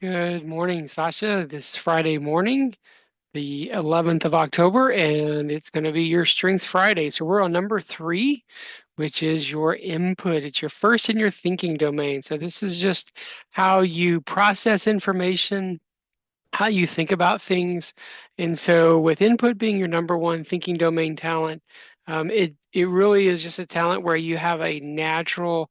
Good morning, Sasha. This Friday morning, the 11th of October, and it's going to be your Strength Friday. So we're on number three, which is your input. It's your first in your thinking domain. So this is just how you process information, how you think about things. And so with input being your number one thinking domain talent, it really is just a talent where you have a natural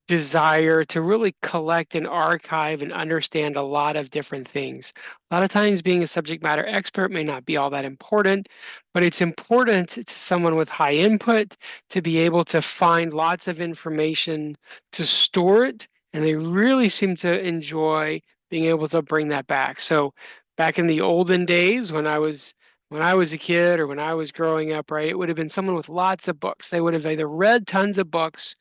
desire to really collect and archive and understand a lot of different things. A lot of times, being a subject matter expert may not be all that important, but it's important to someone with high input to be able to find lots of information to store it, and they really seem to enjoy being able to bring that back. So, back in the olden days when I was a kid or when I was growing up, right, it would have been someone with lots of books. They would have either read tons of books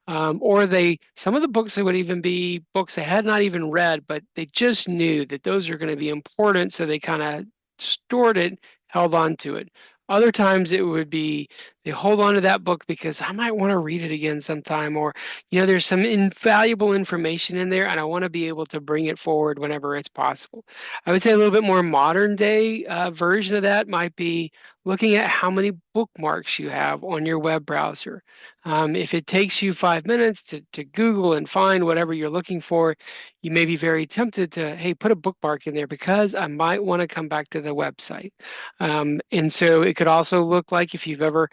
or some of the books, they would even be books they had not even read, but they just knew that those are going to be important. So they kind of stored it, held on to it. Other times it would be they hold on to that book because I might want to read it again sometime, or, there's some invaluable information in there and I want to be able to bring it forward whenever it's possible. I would say a little bit more modern day version of that might be looking at how many bookmarks you have on your web browser. If it takes you 5 minutes to Google and find whatever you're looking for, you may be very tempted to, hey, put a bookmark in there because I might want to come back to the website. And so it could also look like if you've ever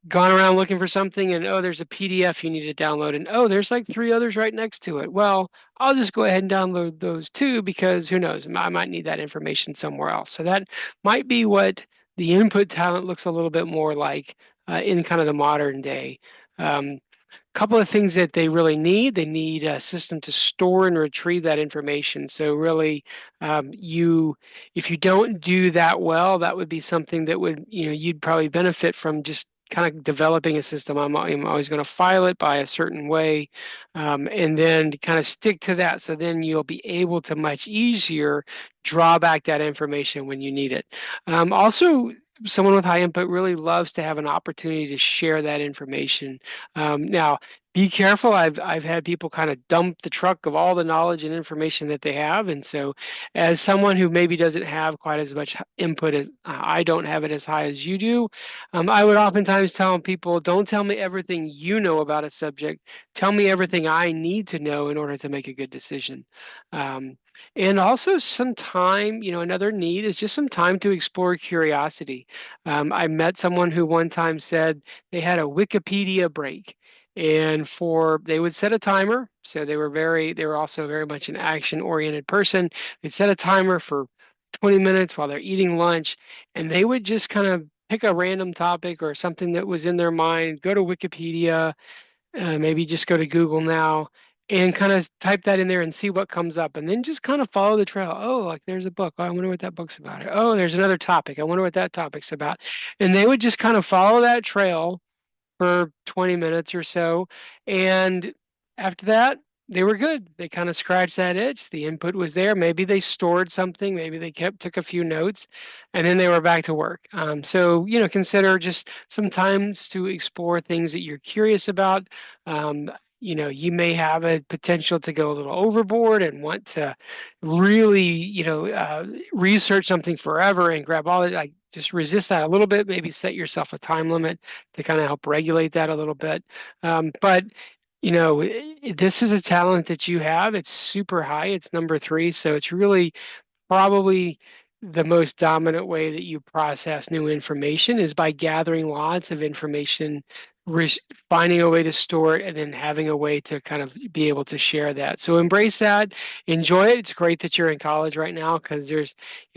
gone around looking for something and, oh, there's a PDF you need to download, and oh, there's like three others right next to it. Well, I'll just go ahead and download those too because who knows, I might need that information somewhere else. So that might be what the input talent looks a little bit more like in kind of the modern day. Um, Couple of things that they need a system to store and retrieve that information. So really, you if you don't do that well, that would be something that would, you'd probably benefit from just kind of developing a system. I'm always going to file it by a certain way, and then kind of stick to that. So then you'll be able to much easier draw back that information when you need it. Also, someone with high input really loves to have an opportunity to share that information. Now, be careful. I've had people kind of dump the truck of all the knowledge and information that they have, and so as someone who maybe doesn't have quite as much input as I don't have it as high as you do, I would oftentimes tell people, don't tell me everything you know about a subject. Tell me everything I need to know in order to make a good decision. Um, and also some time, another need is just some time to explore curiosity. I met someone who one time said they had a Wikipedia break. And they would set a timer. So they were also very much an action-oriented person. They'd set a timer for 20 minutes while they're eating lunch, and they would just kind of pick a random topic or something that was in their mind, go to Wikipedia, maybe just go to Google now and kind of type that in there and see what comes up, and then just kind of follow the trail. Oh, like there's a book. Oh, I wonder what that book's about. Oh, there's another topic. I wonder what that topic's about. And they would just kind of follow that trail for 20 minutes or so. And after that, they were good. They kind of scratched that itch. The input was there. Maybe they stored something. Maybe they took a few notes, and then they were back to work. So, consider just some times to explore things that you're curious about. You may have a potential to go a little overboard and want to really, research something forever and grab all it. Like, just resist that a little bit. Maybe set yourself a time limit to kind of help regulate that a little bit. But this is a talent that you have. It's super high. It's number three, so it's really probably the most dominant way that you process new information is by gathering lots of information, re- finding a way to store it, and then having a way to kind of be able to share that. So embrace that, enjoy it. It's great that you're in college right now because if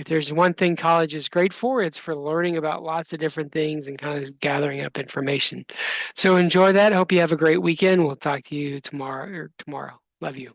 there's one thing college is great for, it's for learning about lots of different things and kind of gathering up information. So enjoy that. Hope you have a great weekend. We'll talk to you tomorrow. Love you.